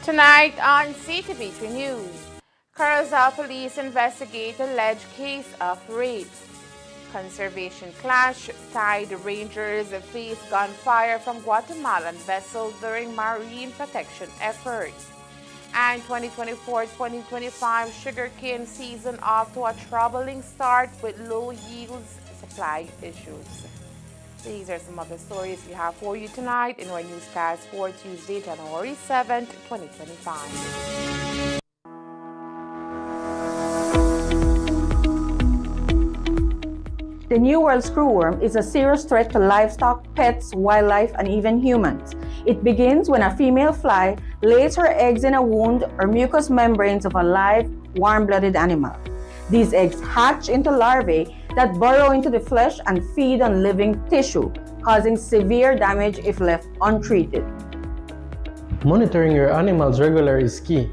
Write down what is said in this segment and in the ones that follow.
Tonight on Ctv3 News, Curacao police investigate alleged case of rape. Conservation clash, Tide Rangers face gunfire from Guatemalan vessel during marine protection efforts. And 2024-2025 sugarcane season off to a troubling start with low yields, supply issues. These are some of the stories we have for you tonight in our newscast for Tuesday, January 7th, 2025. The New World screwworm is a serious threat to livestock, pets, wildlife, and even humans. It begins when a female fly lays her eggs in a wound or mucous membranes of a live, warm-blooded animal. These eggs hatch into larvae that burrow into the flesh and feed on living tissue, causing severe damage if left untreated. Monitoring your animals regularly is key.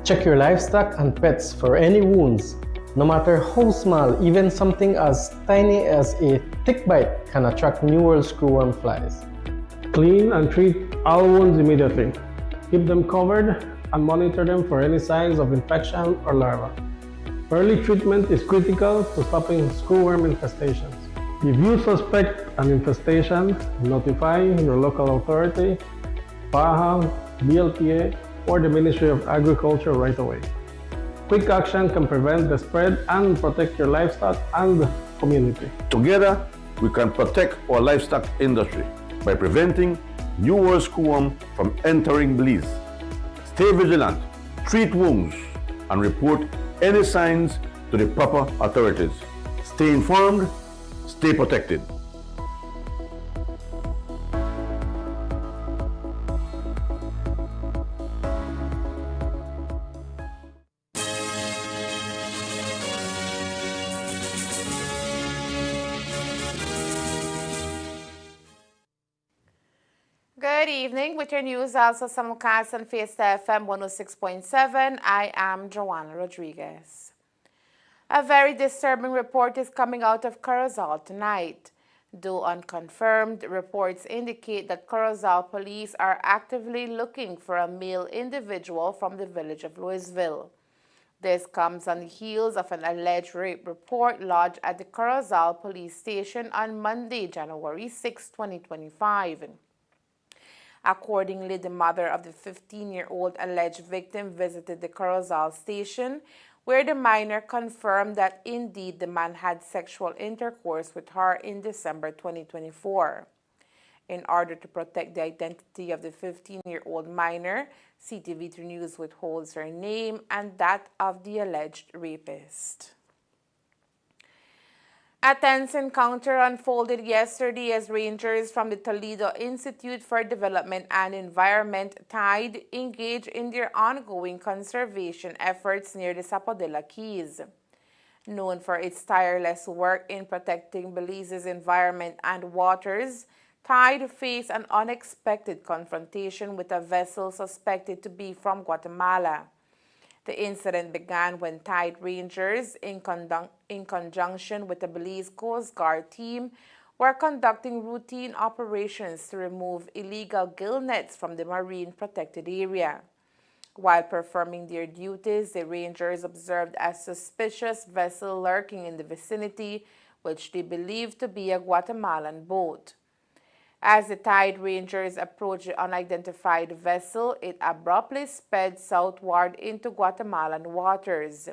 Check your livestock and pets for any wounds. No matter how small, even something as tiny as a tick bite can attract New World screwworm flies. Clean and treat all wounds immediately. Keep them covered and monitor them for any signs of infection or larvae. Early treatment is critical to stopping screwworm infestations. If you suspect an infestation, notify your local authority, PAHA, BLPA, or the Ministry of Agriculture right away. Quick action can prevent the spread and protect your livestock and community. Together, we can protect our livestock industry by preventing New World screwworm from entering Belize. Stay vigilant, treat wounds, and report any signs to the proper authorities. Stay informed, stay protected. Good evening. With your news also simulcast on Fiesta FM 106.7, I am Joanna Rodriguez. A very disturbing report is coming out of Curacao tonight. Though unconfirmed, reports indicate that Curacao police are actively looking for a male individual from the village of Louisville. This comes on the heels of an alleged rape report lodged at the Curacao police station on Monday, January 6, 2025. Accordingly, the mother of the 15-year-old alleged victim visited the Curacao station, where the minor confirmed that indeed the man had sexual intercourse with her in December 2024. In order to protect the identity of the 15-year-old minor, Ctv3 News withholds her name and that of the alleged rapist. A tense encounter unfolded yesterday as rangers from the Toledo Institute for Development and Environment, TIDE, engaged in their ongoing conservation efforts near the Sapodilla Keys. Known for its tireless work in protecting Belize's environment and waters, TIDE faced an unexpected confrontation with a vessel suspected to be from Guatemala. The incident began when Tide Rangers, in conjunction with the Belize Coast Guard team, were conducting routine operations to remove illegal gill nets from the marine protected area. While performing their duties, the Rangers observed a suspicious vessel lurking in the vicinity, which they believed to be a Guatemalan boat. As the Tide Rangers approached the unidentified vessel, it abruptly sped southward into Guatemalan waters.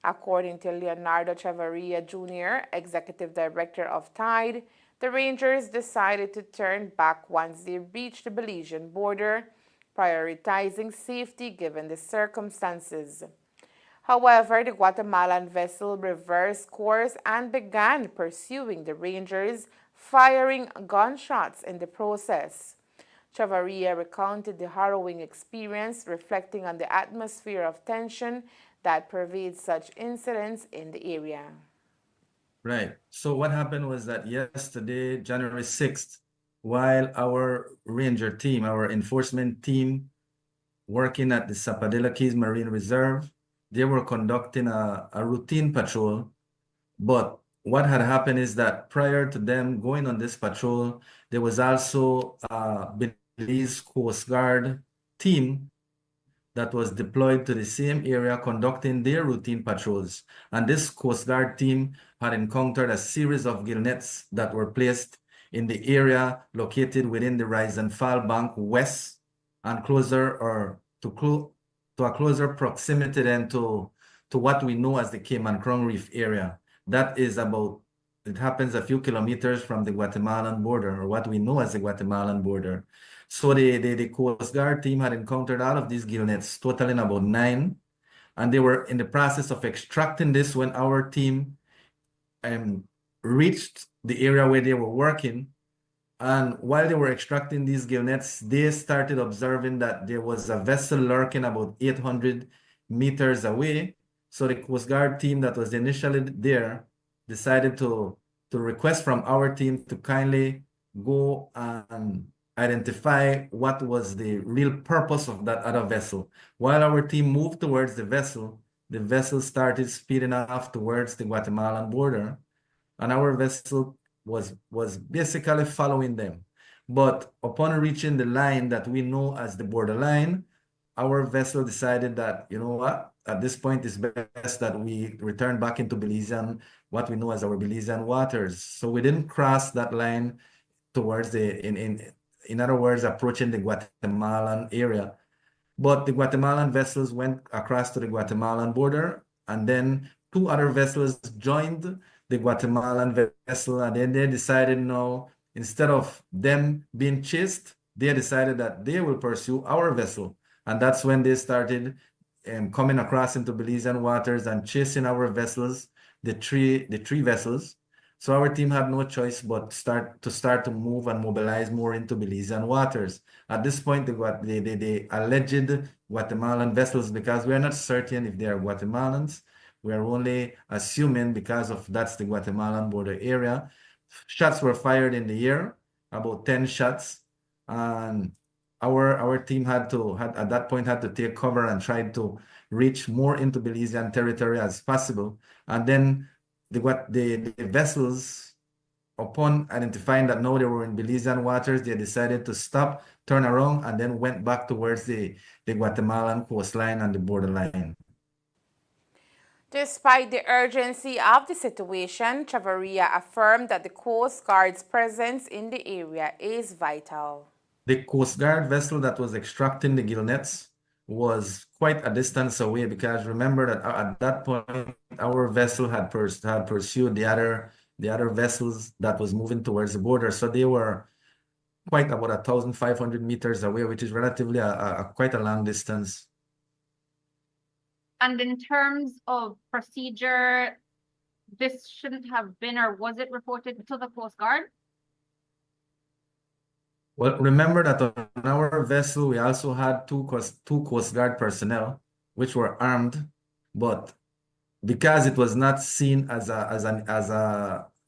According to Leonardo Chavarria Jr., Executive Director of Tide, the Rangers decided to turn back once they reached the Belizean border, prioritizing safety given the circumstances. However, the Guatemalan vessel reversed course and began pursuing the Rangers, firing gunshots in the process. Chavarria recounted the harrowing experience, reflecting on the atmosphere of tension that pervades such incidents in the area. Right. So what happened was that yesterday, January 6th, while our ranger team, our enforcement team, working at the Sapodilla Keys Marine Reserve, they were conducting a routine patrol. But what had happened is that prior to them going on this patrol, there was also a Belize Coast Guard team that was deployed to the same area conducting their routine patrols. And this Coast Guard team had encountered a series of gill nets that were placed in the area located within the rise and fall bank west and closer or to a closer proximity then to what we know as the Cayman Crown Reef area. That is about, it happens a few kilometers from the Guatemalan border, or what we know as the Guatemalan border. So the Coast Guard team had encountered all of these gill nets, totaling about 9, and they were in the process of extracting this when our team reached the area where they were working. And while they were extracting these gill nets, they started observing that there was a vessel lurking about 800 meters away. So the Coast Guard team that was initially there decided to request from our team to kindly go and identify what was the real purpose of that other vessel. While our team moved towards the vessel started speeding off towards the Guatemalan border, and our vessel was basically following them. But upon reaching the line that we know as the borderline, our vessel decided that, you know what, at this point it's best that we return back into Belizean, what we know as our Belizean waters. So we didn't cross that line towards in other words, approaching the Guatemalan area. But the Guatemalan vessels went across to the Guatemalan border, and then 2 other vessels joined the Guatemalan vessel, and then they decided, no, instead of them being chased, they decided that they will pursue our vessel. And that's when they started coming across into Belizean waters and chasing our vessels, the three vessels. So our team had no choice but start to move and mobilize more into Belizean waters. At this point, the alleged Guatemalan vessels, because we are not certain if they are Guatemalans, we are only assuming because of that's the Guatemalan border area. Shots were fired in the air, about 10 shots, and our team had at that point had to take cover and try to reach more into Belizean territory as possible. And then the vessels, upon identifying that now they were in Belizean waters, they decided to stop, turn around, and then went back towards the Guatemalan coastline and the borderline. Despite the urgency of the situation, Chavarria affirmed that the Coast Guard's presence in the area is vital. The Coast Guard vessel that was extracting the gill nets was quite a distance away, because remember that at that point our vessel had pursued the other vessels that was moving towards the border, so they were quite about 1,500 meters away, which is relatively quite a long distance. And in terms of procedure, this shouldn't have been, or was it reported to the Coast Guard? Well, remember that on our vessel, we also had two Coast Guard personnel, which were armed, but because it was not seen as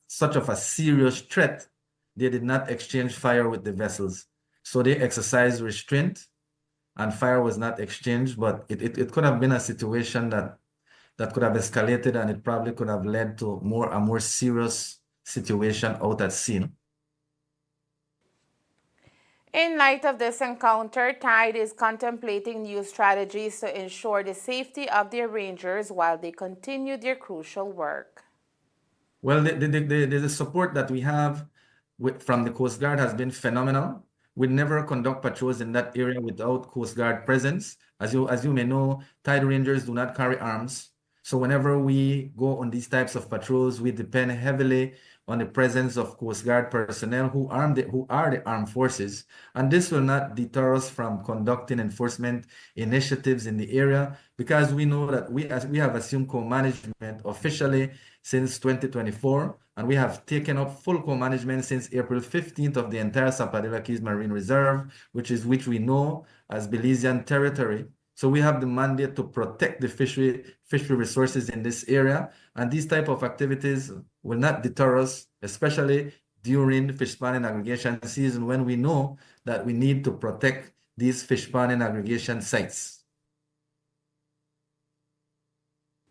such of a serious threat, they did not exchange fire with the vessels. So they exercised restraint, and fire was not exchanged, but it could have been a situation that could have escalated, and it probably could have led to a more serious situation out at sea. In light of this encounter, TIDE is contemplating new strategies to ensure the safety of their rangers while they continue their crucial work. Well, the support that we have from the Coast Guard has been phenomenal. We never conduct patrols in that area without Coast Guard presence. As you may know, TIDE Rangers do not carry arms. So whenever we go on these types of patrols, we depend heavily on the presence of Coast Guard personnel who are the armed forces. And this will not deter us from conducting enforcement initiatives in the area, because we know that we have assumed co-management officially since 2024, and we have taken up full co-management since April 15th of the entire Zapadilla Keys Marine Reserve, which we know as Belizean territory. So we have the mandate to protect the fishery resources in this area, and these type of activities will not deter us, especially during fish spawning aggregation season, when we know that we need to protect these fish spawning aggregation sites.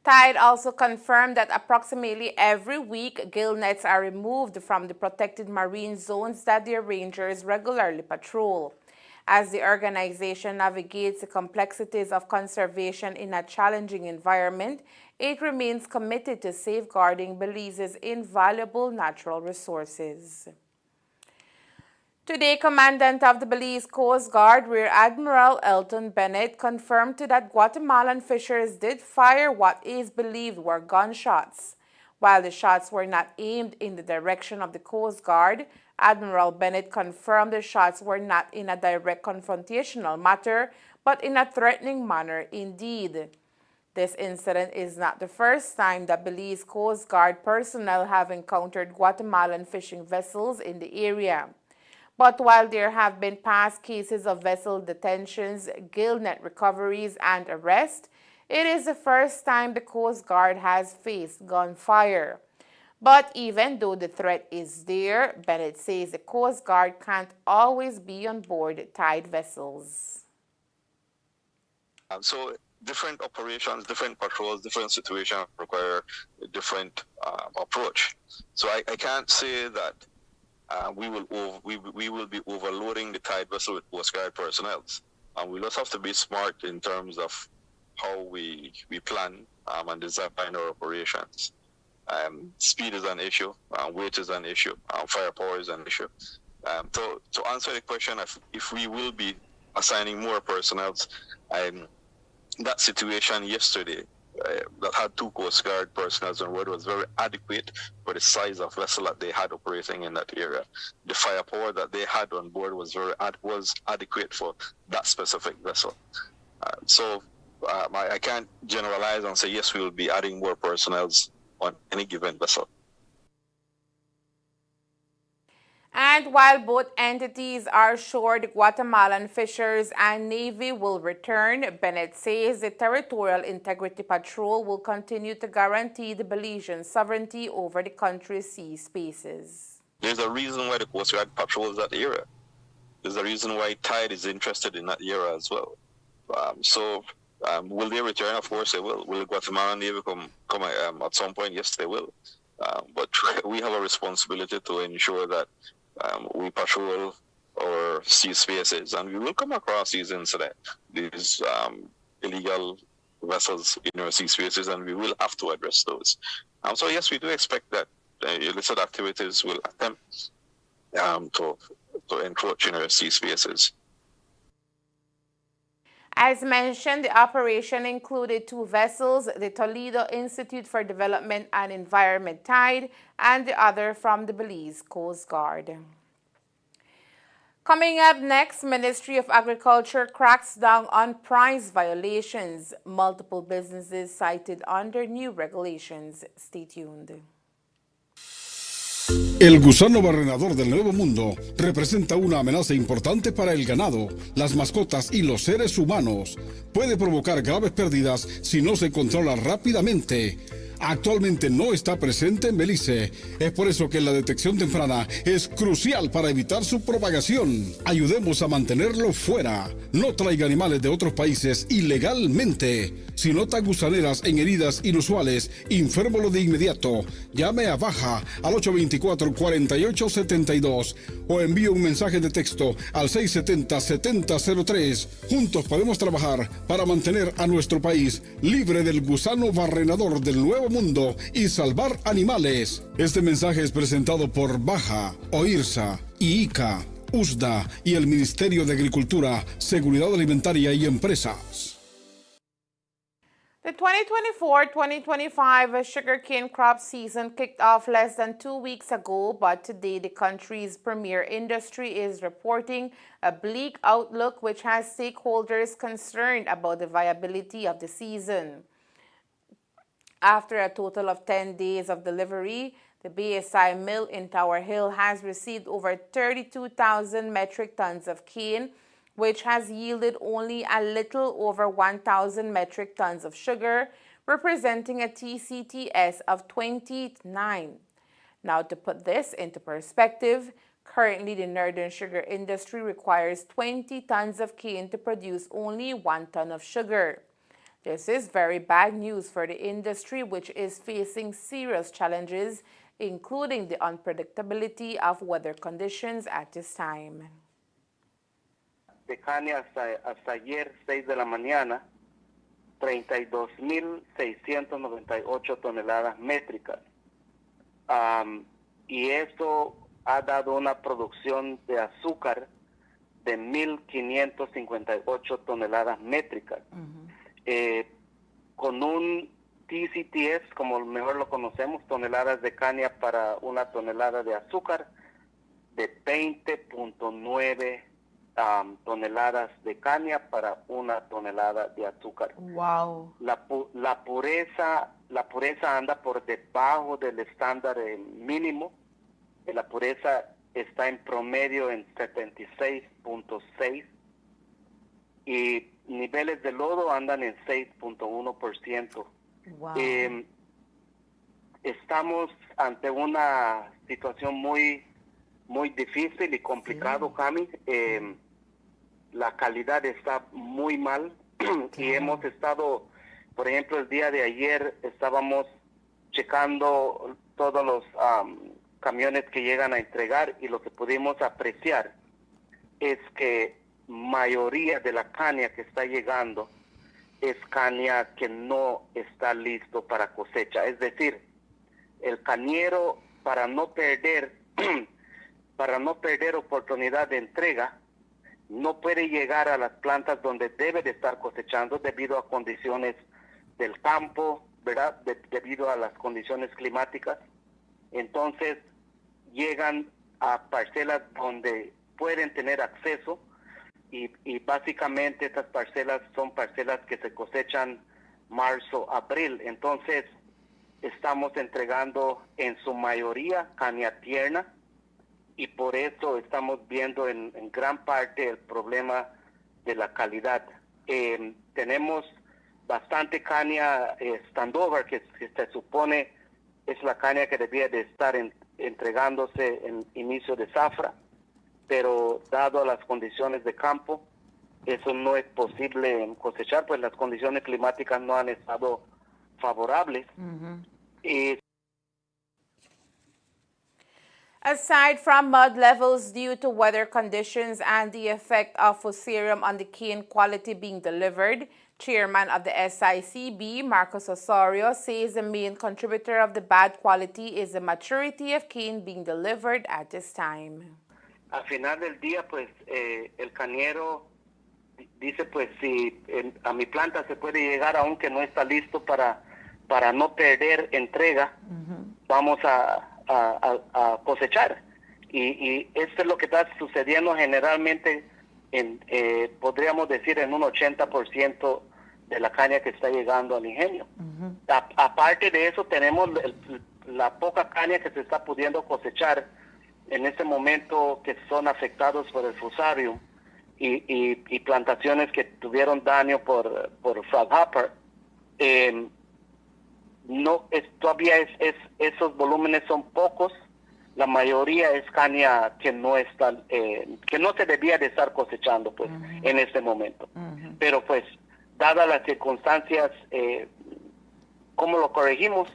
TIDE also confirmed that approximately every week, gill nets are removed from the protected marine zones that their rangers regularly patrol. As the organization navigates the complexities of conservation in a challenging environment, it remains committed to safeguarding Belize's invaluable natural resources. Today, Commandant of the Belize Coast Guard, Rear Admiral Elton Bennett, confirmed that Guatemalan fishers did fire what is believed were gunshots. While the shots were not aimed in the direction of the Coast Guard, Admiral Bennett confirmed the shots were not in a direct confrontational matter, but in a threatening manner indeed. This incident is not the first time that Belize Coast Guard personnel have encountered Guatemalan fishing vessels in the area. But while there have been past cases of vessel detentions, gillnet recoveries, and arrest, it is the first time the Coast Guard has faced gunfire. But even though the threat is there, Bennett says the Coast Guard can't always be on board tied vessels. So different operations, different patrols, different situations require a different approach. So I can't say that we will be overloading the tide vessel with Coast Guard personnel. We just have to be smart in terms of how we plan and design our operations. Speed is an issue, weight is an issue, firepower is an issue. To answer the question, if we will be assigning more personnel, that situation yesterday that had 2 Coast Guard personnel on board was very adequate for the size of vessel that they had operating in that area. The firepower that they had on board was adequate for that specific vessel. I can't generalize and say yes, we will be adding more personnel on any given vessel. And while both entities are sure the Guatemalan fishers and Navy will return, Bennett says the Territorial Integrity Patrol will continue to guarantee the Belizean sovereignty over the country's sea spaces. There's a reason why the Coast Guard patrols that area. There's a reason why Tide is interested in that area as well. Will they return? Of course they will. Will the Guatemalan Navy come at some point? Yes, they will. But we have a responsibility to ensure that we patrol our sea spaces, and we will come across these illegal vessels in our sea spaces, and we will have to address those. So yes, we do expect that illicit activities will attempt to encroach in our sea spaces. As mentioned, the operation included 2 vessels, the Toledo Institute for Development and Environment Tide, and the other from the Belize Coast Guard. Coming up next, Ministry of Agriculture cracks down on price violations. Multiple businesses cited under new regulations. Stay tuned. El gusano barrenador del Nuevo Mundo representa una amenaza importante para el ganado, las mascotas y los seres humanos. Puede provocar graves pérdidas si no se controla rápidamente. Actualmente no está presente en Belice. Es por eso que la detección temprana es crucial para evitar su propagación. Ayudemos a mantenerlo fuera. No traiga animales de otros países ilegalmente. Si nota gusaneras en heridas inusuales, infórmelo de inmediato. Llame a Baja al 824-4872 o envíe un mensaje de texto al 670-7003. Juntos podemos trabajar para mantener a nuestro país libre del gusano barrenador del Nuevo Mundo y salvar animales. Este mensaje es presentado por Baja, OIRSA, IICA, USDA y el Ministerio de Agricultura, Seguridad Alimentaria y Empresas. The 2024-2025 sugarcane crop season kicked off less than 2 weeks ago, but today the country's premier industry is reporting a bleak outlook which has stakeholders concerned about the viability of the season. After a total of 10 days of delivery, the BSI mill in Tower Hill has received over 32,000 metric tons of cane, which has yielded only a little over 1,000 metric tons of sugar, representing a TCTS of 29. Now, to put this into perspective, currently the northern sugar industry requires 20 tons of cane to produce only 1 ton of sugar. This is very bad news for the industry, which is facing serious challenges, including the unpredictability of weather conditions at this time. de caña hasta ayer, 6 de la mañana, 32.698 toneladas métricas. Y esto ha dado una producción de azúcar de 1.558 toneladas métricas. Con un TCTS, como mejor lo conocemos, toneladas de caña para una tonelada de azúcar, de 20.9 toneladas de caña para una tonelada de azúcar. Wow. La pureza anda por debajo del estándar mínimo. La pureza está en promedio en 76.6 y niveles de lodo andan en 6.1%. Wow. Estamos ante una situación muy difícil y complicado, Cami. La calidad está muy mal y hemos estado, por ejemplo, el día de ayer estábamos checando todos los camiones que llegan a entregar y lo que pudimos apreciar es que mayoría de la caña que está llegando es caña que no está listo para cosecha. Es decir, el cañero, para no perder oportunidad de entrega, no puede llegar a las plantas donde debe de estar cosechando debido a condiciones del campo, ¿verdad? Debido a las condiciones climáticas. Entonces, llegan a parcelas donde pueden tener acceso y básicamente estas parcelas son parcelas que se cosechan marzo, abril. Entonces, estamos entregando en su mayoría caña tierna y por eso estamos viendo en gran parte el problema de la calidad. Tenemos bastante caña standover que se supone es la caña que debía de estar entregándose en inicio de zafra, pero dado las condiciones de campo, eso no es posible cosechar, pues las condiciones climáticas no han estado favorables. Y Aside from mud levels due to weather conditions and the effect of fusarium on the cane quality being delivered, Chairman of the SICB, Marcos Osorio, says the main contributor of the bad quality is the maturity of cane being delivered at this time. Al final del día, pues, el cañero dice, pues, si a mi planta se puede llegar aunque no está listo para no perder entrega, vamos a cosechar. Y esto es lo que está sucediendo generalmente, podríamos decir, en un 80% de la caña que está llegando al ingenio. Aparte de eso, tenemos la poca caña que se está pudiendo cosechar en este momento que son afectados por el fusarium y plantaciones que tuvieron daño por froghopper. Todavía esos volúmenes son pocos. La mayoría es caña que no está, que no se debía de estar cosechando, pues, en este momento. Pero, pues, dadas las circunstancias, ¿cómo lo corregimos?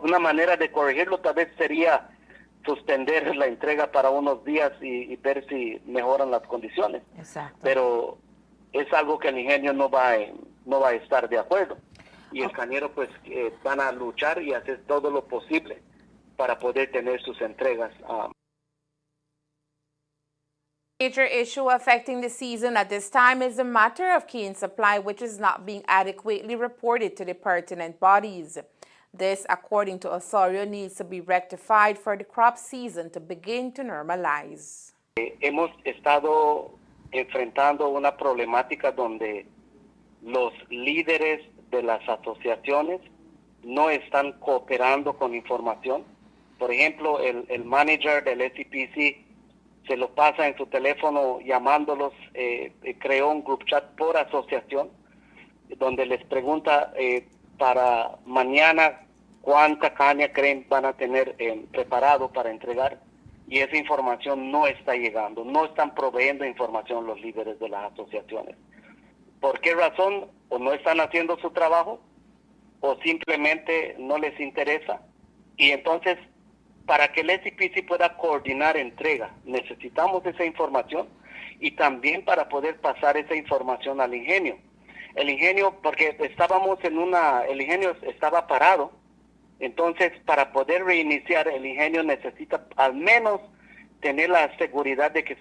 Una manera de corregirlo tal vez sería suspender la entrega para unos días y ver si mejoran las condiciones. Exacto. Pero es algo que el ingenio no va a estar de acuerdo. Y el cañero, pues, van a luchar y hacer todo lo posible para poder tener sus entregas. Major issue affecting the season at this time is the matter of cane supply, which is not being adequately reported to the pertinent bodies. This, according to Osorio, needs to be rectified for the crop season to begin to normalize. Hemos estado enfrentando una problemática donde los líderes de las asociaciones no están cooperando con información. Por ejemplo, el manager del SCPC se lo pasa en su teléfono llamándolos, creó un group chat por asociación, donde les pregunta para mañana cuánta caña creen van a tener preparado para entregar, y esa información no está llegando, no están proveyendo información los líderes de las asociaciones. ¿Por qué razón? O no están haciendo su trabajo, o simplemente no les interesa, y entonces para que el SPC pueda coordinar entrega. Necesitamos esa información y también para poder pasar esa información al ingenio. El ingenio, porque el ingenio estaba parado, entonces para poder reiniciar el ingenio necesita al menos tener la seguridad de que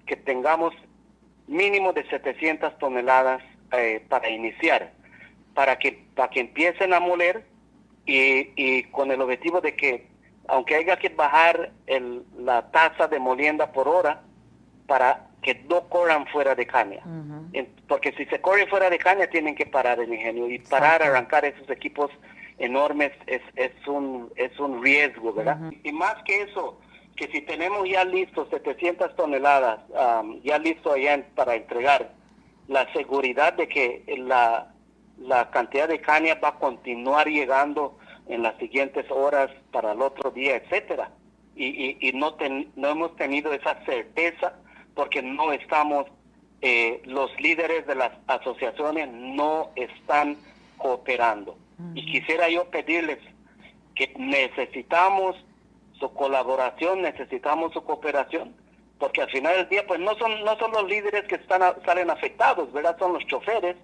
que tengamos mínimo de 700 toneladas para iniciar, para que empiecen a moler y con el objetivo de que aunque haya que bajar la tasa de molienda por hora para que no corran fuera de caña. Porque si se corre fuera de caña tienen que parar el ingenio y parar, arrancar esos equipos enormes es un riesgo, ¿verdad? Y más que eso, que si tenemos ya listos 700 toneladas, ya listo allá para entregar, la seguridad de que la cantidad de caña va a continuar llegando en las siguientes horas para el otro día, etcétera. Y no hemos tenido esa certeza porque no estamos, los líderes de las asociaciones no están cooperando. Y quisiera yo pedirles que necesitamos su colaboración, necesitamos su cooperación, porque al final del día pues no son los líderes que salen afectados, ¿verdad? Son los choferes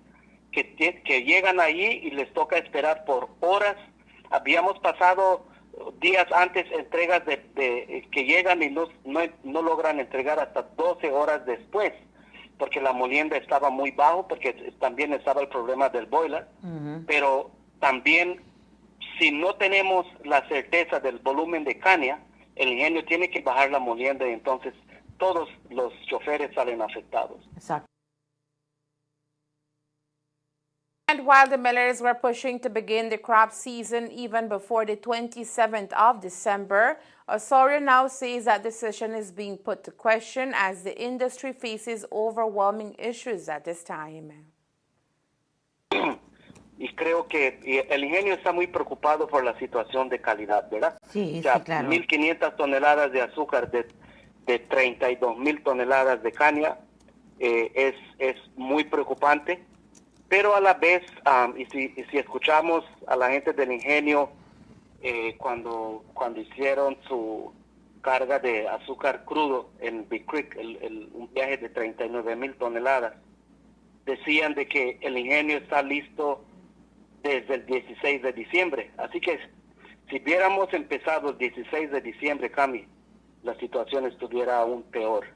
que llegan allí y les toca esperar por horas. Habíamos pasado días antes entregas que llegan y no logran entregar hasta 12 horas después, porque la molienda estaba muy bajo, porque también estaba el problema del boiler, pero también si no tenemos la certeza del volumen de caña, el ingenio tiene que bajar la molienda y entonces todos los choferes salen afectados. Exacto. And while the millers were pushing to begin the crop season even before the 27th of December, Osorio now says that decision is being put to question as the industry faces overwhelming issues at this time. Y creo que el ingenio está muy preocupado por la situación de calidad, ¿verdad? Sí, o sea, sí, claro. 1.500 toneladas de azúcar de 32,000 toneladas de caña es muy preocupante. Pero a la vez, y si escuchamos a la gente del ingenio cuando hicieron su carga de azúcar crudo en Big Creek, un viaje de 39,000 toneladas, decían de que el ingenio está listo desde el 16 de diciembre. Así que si hubiéramos empezado el 16 de diciembre, Cami, la situación estuviera aún peor.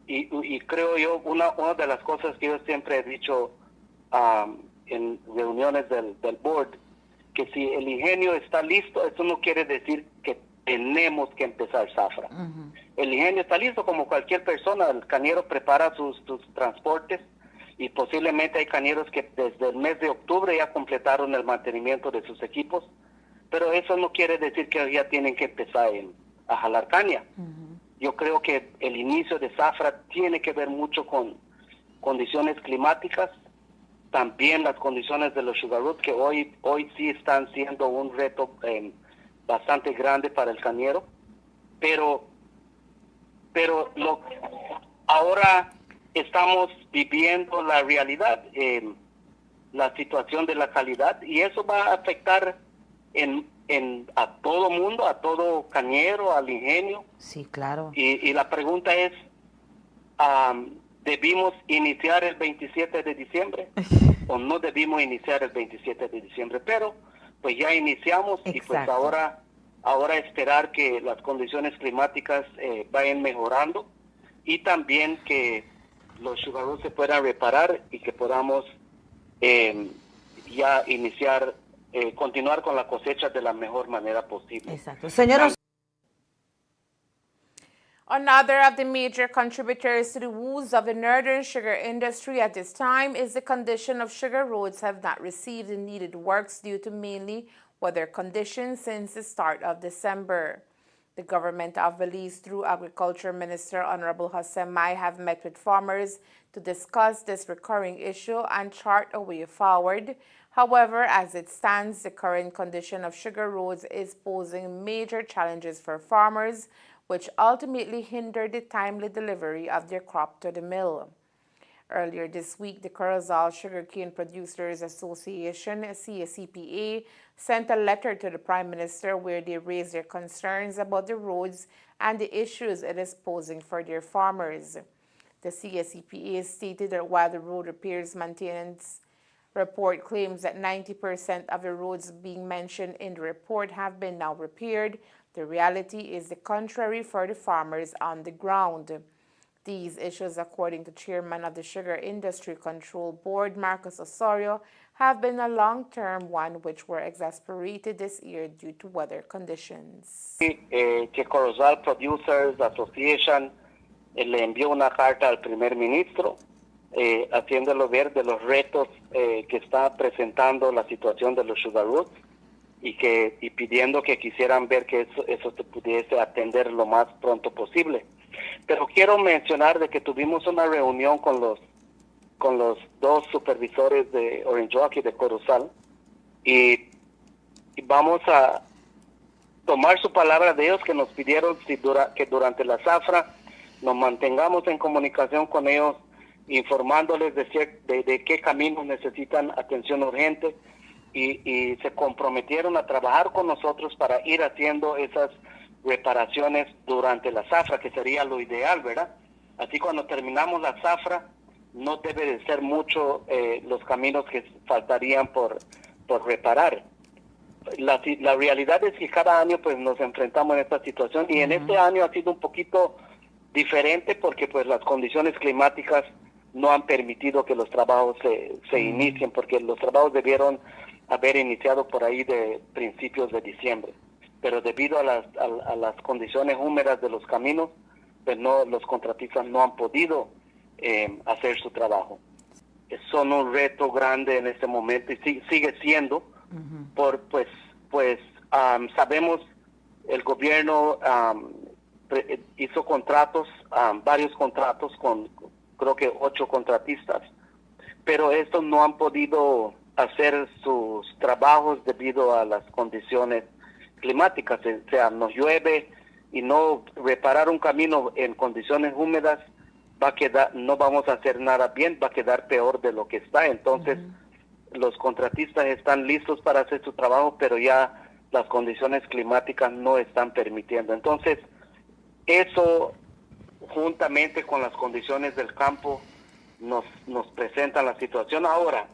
Y creo yo, una de las cosas que yo siempre he dicho en reuniones del board, que si el ingenio está listo, eso no quiere decir que tenemos que empezar zafra. El ingenio está listo como cualquier persona, el cañero prepara sus transportes y posiblemente hay cañeros que desde el mes de octubre ya completaron el mantenimiento de sus equipos, pero eso no quiere decir que ya tienen que empezar a jalar caña. Yo creo que el inicio de zafra tiene que ver mucho con condiciones climáticas, también las condiciones de los sugar roots, que hoy sí están siendo un reto bastante grande para el cañero, pero ahora estamos viviendo la realidad, la situación de la calidad, y eso va a afectar a todo mundo, a todo cañero, al ingenio. Sí, claro. Y la pregunta es, ¿debimos iniciar el 27 de diciembre o no debimos iniciar el 27 de diciembre? Pero pues ya iniciamos. Exacto. Y pues ahora esperar que las condiciones climáticas vayan mejorando y también que los sugar roots se puedan reparar y que podamos ya iniciar, continuar con la cosecha de la mejor manera posible. Exacto. Señora. Another of the major contributors to the woes of the northern sugar industry at this time is the condition of sugar roads have not received the needed works due to mainly weather conditions since the start of December. The government of Belize, through Agriculture Minister Honorable Hossein Mai, have met with farmers to discuss this recurring issue and chart a way forward. However, as it stands, the current condition of sugar roads is posing major challenges for farmers, which ultimately hinder the timely delivery of their crop to the mill. Earlier this week, the Corozal Sugarcane Producers Association, CSCPA, sent a letter to the Prime Minister where they raised their concerns about the roads and the issues it is posing for their farmers. The CSCPA stated that while the road repairs maintenance report claims that 90% of the roads being mentioned in the report have been now repaired, the reality is the contrary for the farmers on the ground. These issues, according to Chairman of the Sugar Industry Control Board, Marcos Osorio, have been a long-term one which were exasperated this year due to weather conditions. Que Corozal Producers Association le envió una carta al primer ministro haciéndolo ver de los retos que está presentando la situación de los sugar roots y pidiendo que quisieran ver que eso se pudiese atender lo más pronto posible. Pero quiero mencionar de que tuvimos una reunión con los dos supervisores de Orange Walk y de Corozal y vamos a tomar su palabra de ellos que nos pidieron que durante la zafra nos mantengamos en comunicación con ellos, informándoles de qué caminos necesitan atención urgente y se comprometieron a trabajar con nosotros para ir haciendo esas reparaciones durante la zafra, que sería lo ideal, ¿verdad? Así cuando terminamos la zafra, no debe de ser mucho los caminos que faltarían por reparar. La realidad es que cada año pues nos enfrentamos en esta situación y en este año ha sido un poquito diferente porque pues las condiciones climáticas no han permitido que los trabajos se inicien, porque los trabajos debieron haber iniciado por ahí de principios de diciembre. Pero debido a las condiciones húmedas de los caminos, pues los contratistas no han podido hacer su trabajo. Son un reto grande en este momento y sigue siendo, sabemos el gobierno hizo contratos, varios contratos con creo que 8 contratistas, pero estos no han podido hacer sus trabajos debido a las condiciones climáticas, o sea, nos llueve y no reparar un camino en condiciones húmedas va a quedar, no vamos a hacer nada bien, va a quedar peor de lo que está. Entonces, los contratistas están listos para hacer su trabajo, pero ya las condiciones climáticas no están permitiendo. Entonces, eso juntamente con las condiciones del campo nos presentan la situación ahora.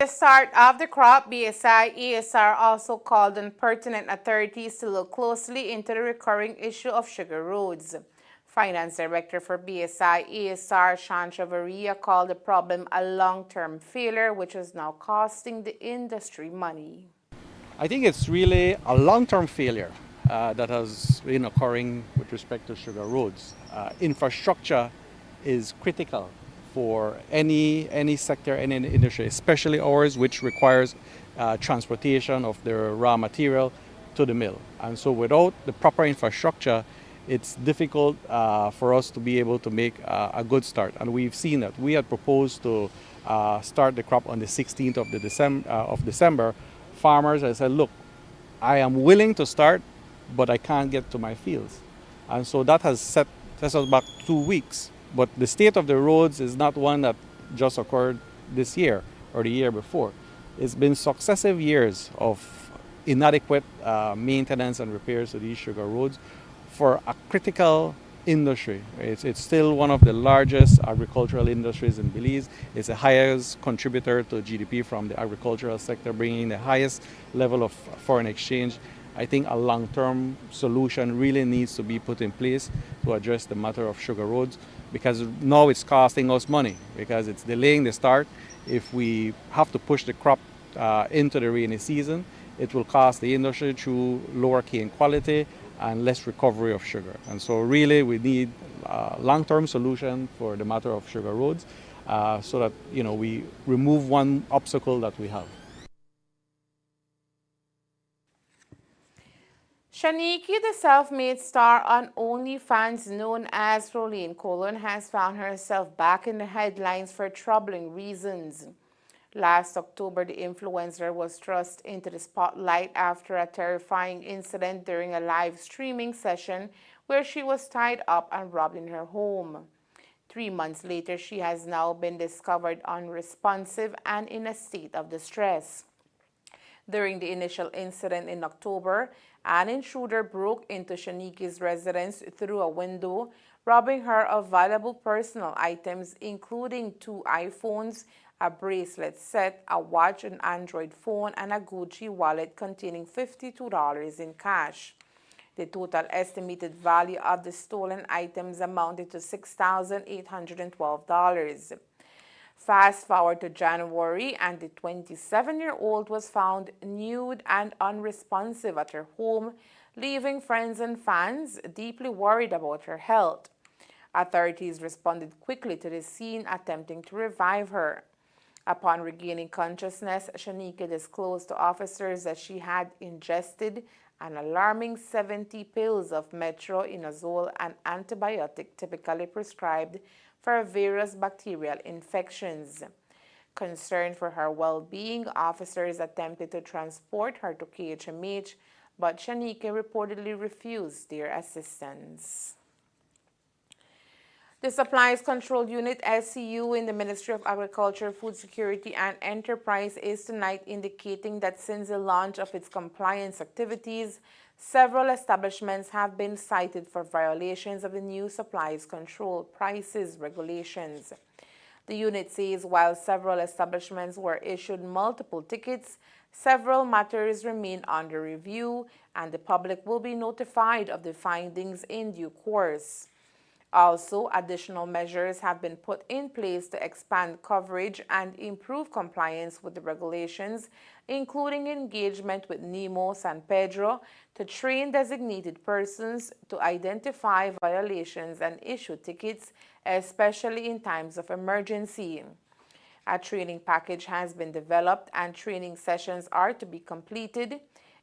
At the start of the crop, BSI ESR also called on pertinent authorities to look closely into the recurring issue of sugar roads. Finance Director for BSI ESR, Sean Chavaria, called the problem a long-term failure, which is now costing the industry money. I think it's really a long-term failure that has been occurring with respect to sugar roads. Infrastructure is critical for any sector, any industry, especially ours, which requires transportation of the raw material to the mill. And so without the proper infrastructure, it's difficult for us to be able to make a good start. And we've seen that. We had proposed to start the crop on the 16th of December. Farmers, I said, look, I am willing to start, but I can't get to my fields. And so that has set us back 2 weeks. But the state of the roads is not one that just occurred this year or the year before. It's been successive years of inadequate maintenance and repairs to these sugar roads for a critical industry. It's still one of the largest agricultural industries in Belize. It's the highest contributor to GDP from the agricultural sector, bringing the highest level of foreign exchange. I think a long-term solution really needs to be put in place to address the matter of sugar roads, because now it's costing us money, because it's delaying the start. If we have to push the crop into the rainy season, it will cost the industry through lower cane quality and less recovery of sugar. And so really we need a long-term solution for the matter of sugar roads so that we remove one obstacle that we have. Shaniki, the self-made star on OnlyFans known as Rolene Colon, has found herself back in the headlines for troubling reasons. Last October, the influencer was thrust into the spotlight after a terrifying incident during a live streaming session where she was tied up and robbed in her home. 3 months later, she has now been discovered unresponsive and in a state of distress. During the initial incident in October, an intruder broke into Shanique's residence through a window, robbing her of valuable personal items, including 2 iPhones, a bracelet set, a watch, an Android phone, and a Gucci wallet containing $52 in cash. The total estimated value of the stolen items amounted to $6,812. Fast forward to January, and the 27-year-old was found nude and unresponsive at her home, leaving friends and fans deeply worried about her health. Authorities responded quickly to the scene, attempting to revive her. Upon regaining consciousness, Shanique disclosed to officers that she had ingested an alarming 70 pills of metronidazole, an antibiotic typically prescribed for various bacterial infections. Concerned for her well-being, officers attempted to transport her to KHMH, but Shanique reportedly refused their assistance. The Supplies Control Unit SCU in the Ministry of Agriculture, Food Security and Enterprise is tonight indicating that since the launch of its compliance activities, several establishments have been cited for violations of the new supplies control prices regulations. The unit says while several establishments were issued multiple tickets, several matters remain under review and the public will be notified of the findings in due course. Also, additional measures have been put in place to expand coverage and improve compliance with the regulations, including engagement with Nemo San Pedro to train designated persons to identify violations and issue tickets, especially in times of emergency. A training package has been developed and training sessions are to be completed.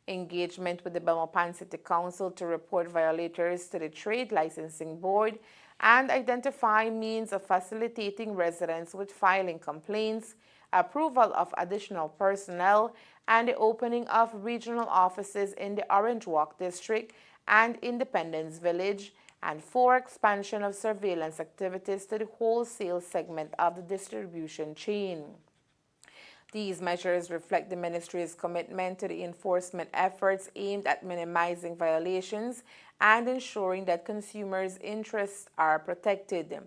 Engagement with the Belmopan City Council to report violators to the Trade Licensing Board and identify means of facilitating residents with filing complaints, approval of additional personnel, and the opening of regional offices in the Orange Walk District and Independence Village, and 4, expansion of surveillance activities to the wholesale segment of the distribution chain. These measures reflect the Ministry's commitment to the enforcement efforts aimed at minimizing violations and ensuring that consumers' interests are protected.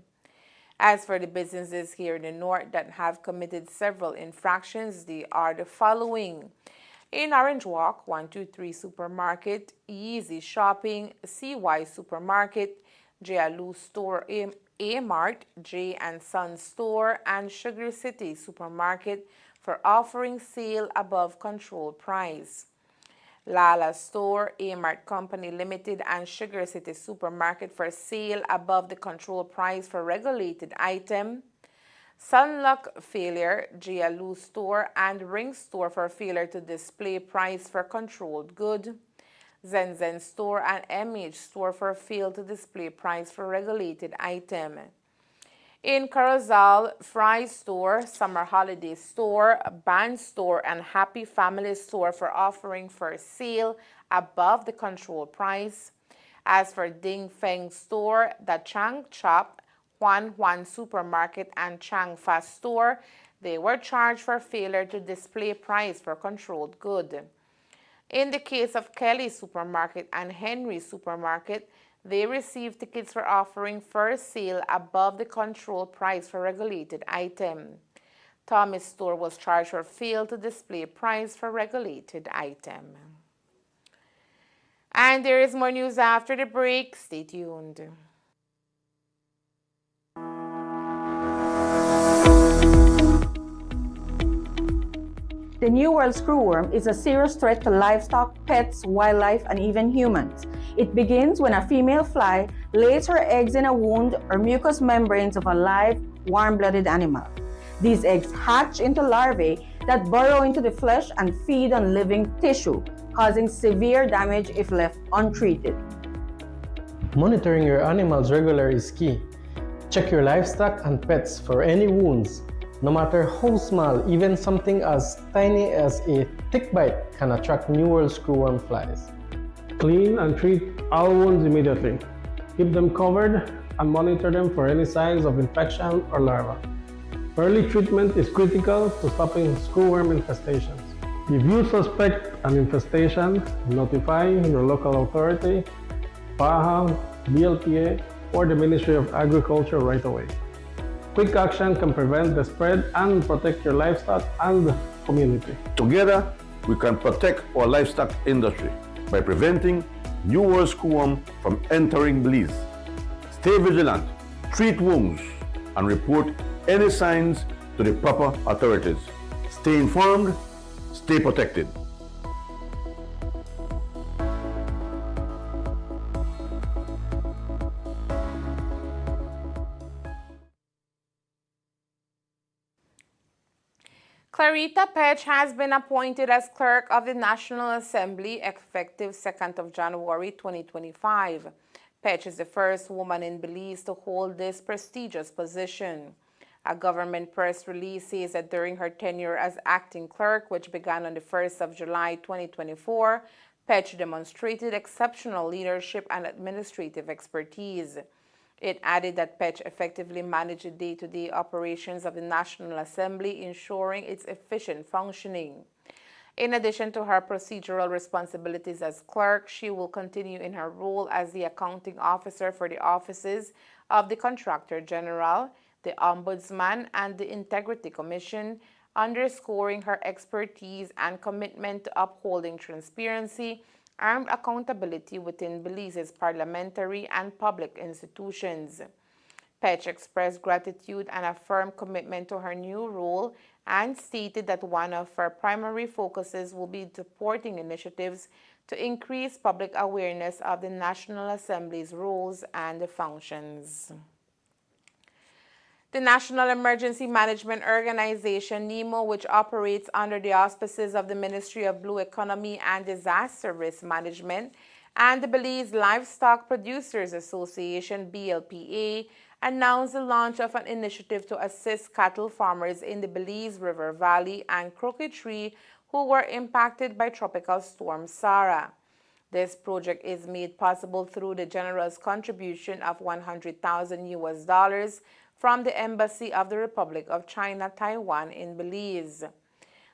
As for the businesses here in the North that have committed several infractions, they are the following. In Orange Walk, 123 Supermarket, Easy Shopping, CY Supermarket, J.Alu Store, A-Mart, J & Son Store, and Sugar City Supermarket for offering sale above control price. Lala Store, A-Mart Company Limited, and Sugar City Supermarket for sale above the control price for regulated item. Sunlock failure, J.Alu Store and Ring Store for failure to display price for controlled good. Zen Store and MH Store for fail to display price for regulated item. In Carousel, Fry Store, Summer Holiday Store, Band Store, and Happy Family Store for offering for sale above the control price. As for Ding Feng Store, the Chang Chop, Huan Supermarket, and Chang Fast Store, they were charged for failure to display price for controlled good. In the case of Kelly Supermarket and Henry Supermarket, they received tickets for offering first sale above the control price for regulated item. Thomas Store was charged for fail to display price for regulated item. And there is more news after the break. Stay tuned. The New World screwworm is a serious threat to livestock, pets, wildlife, and even humans. It begins when a female fly lays her eggs in a wound or mucous membranes of a live, warm-blooded animal. These eggs hatch into larvae that burrow into the flesh and feed on living tissue, causing severe damage if left untreated. Monitoring your animals regularly is key. Check your livestock and pets for any wounds. No matter how small, even something as tiny as a tick bite can attract New World screwworm flies. Clean and treat all wounds immediately. Keep them covered and monitor them for any signs of infection or larvae. Early treatment is critical to stopping screwworm infestations. If you suspect an infestation, notify your local authority, PAHA, BLPA, or the Ministry of Agriculture right away. Quick action can prevent the spread and protect your livestock and community. Together, we can protect our livestock industry by preventing New World Screwworm from entering Belize. Stay vigilant, treat wounds, and report any signs to the proper authorities. Stay informed, stay protected. Clarita Petch has been appointed as Clerk of the National Assembly effective 2nd of January 2025. Petch is the first woman in Belize to hold this prestigious position. A government press release says that during her tenure as acting clerk, which began on the 1st of July 2024, Petch demonstrated exceptional leadership and administrative expertise. It added that Petch effectively managed the day-to-day operations of the National Assembly, ensuring its efficient functioning. In addition to her procedural responsibilities as clerk, she will continue in her role as the accounting officer for the offices of the Contractor General, the Ombudsman, and the Integrity Commission, underscoring her expertise and commitment to upholding transparency and accountability within Belize's parliamentary and public institutions. Petch expressed gratitude and a firm commitment to her new role and stated that one of her primary focuses will be supporting initiatives to increase public awareness of the National Assembly's roles and functions. The National Emergency Management Organization, NEMO, which operates under the auspices of the Ministry of Blue Economy and Disaster Risk Management, and the Belize Livestock Producers Association, BLPA, announced the launch of an initiative to assist cattle farmers in the Belize River Valley and Crooked Tree who were impacted by Tropical Storm Sara. This project is made possible through the generous contribution of $100,000 from the Embassy of the Republic of China, Taiwan in Belize.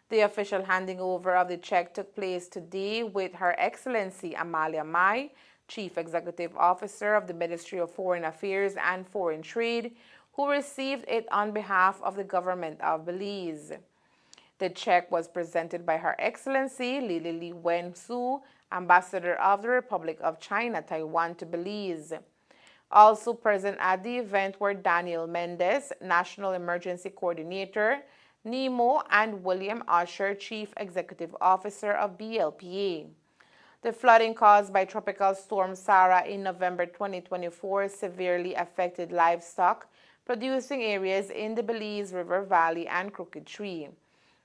The official handing over of the check took place today with Her Excellency Amalia Mai, Chief Executive Officer of the Ministry of Foreign Affairs and Foreign Trade, who received it on behalf of the government of Belize. The check was presented by Her Excellency Lili Li Wen-Su, Ambassador of the Republic of China, Taiwan to Belize. Also present at the event were Daniel Mendez, National Emergency Coordinator, NEMO, and William Usher, Chief Executive Officer of BLPA. The flooding caused by Tropical Storm Sara in November 2024 severely affected livestock producing areas in the Belize River Valley and Crooked Tree.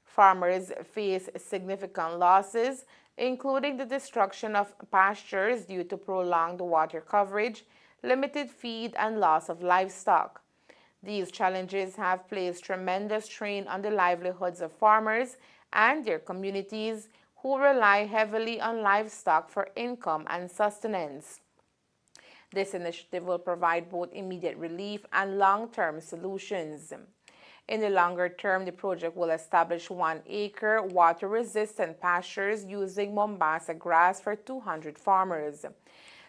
Farmers face significant losses, including the destruction of pastures due to prolonged water coverage, limited feed, and loss of livestock. These challenges have placed tremendous strain on the livelihoods of farmers and their communities who rely heavily on livestock for income and sustenance. This initiative will provide both immediate relief and long-term solutions. In the longer term, the project will establish 1-acre water-resistant pastures using Mombasa grass for 200 farmers.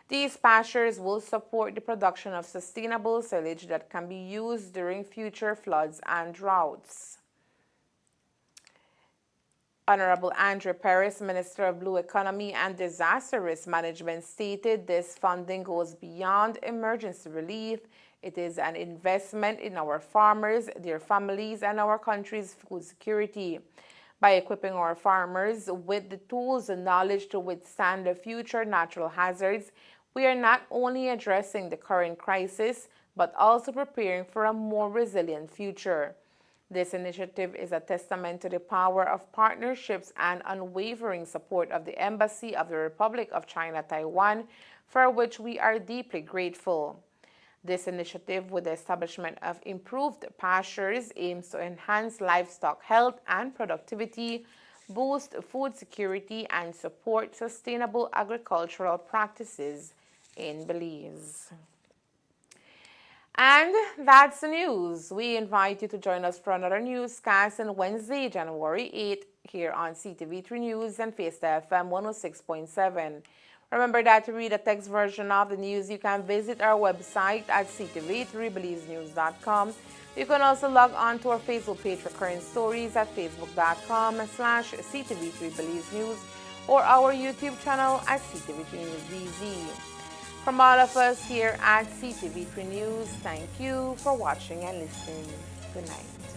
These pastures will support the production of sustainable silage that can be used during future floods and droughts. Honorable Andrew Perez, Minister of Blue Economy and Disaster Risk Management, stated this funding goes beyond emergency relief. It is an investment in our farmers, their families, and our country's food security. By equipping our farmers with the tools and knowledge to withstand the future natural hazards, we are not only addressing the current crisis, but also preparing for a more resilient future. This initiative is a testament to the power of partnerships and unwavering support of the Embassy of the Republic of China, Taiwan, for which we are deeply grateful. This initiative, with the establishment of improved pastures, aims to enhance livestock health and productivity, boost food security, and support sustainable agricultural practices in Belize. And that's the news. We invite you to join us for another newscast on Wednesday, January 8th, here on Ctv3 News and Fiesta FM 106.7. Remember that to read a text version of the news, you can visit our website at ctv3belizenews.com. You can also log on to our Facebook page for current stories at facebook.com/ctv3belizenews or our YouTube channel at Ctv3 News BZ. From all of us here at Ctv3 News, thank you for watching and listening. Good night.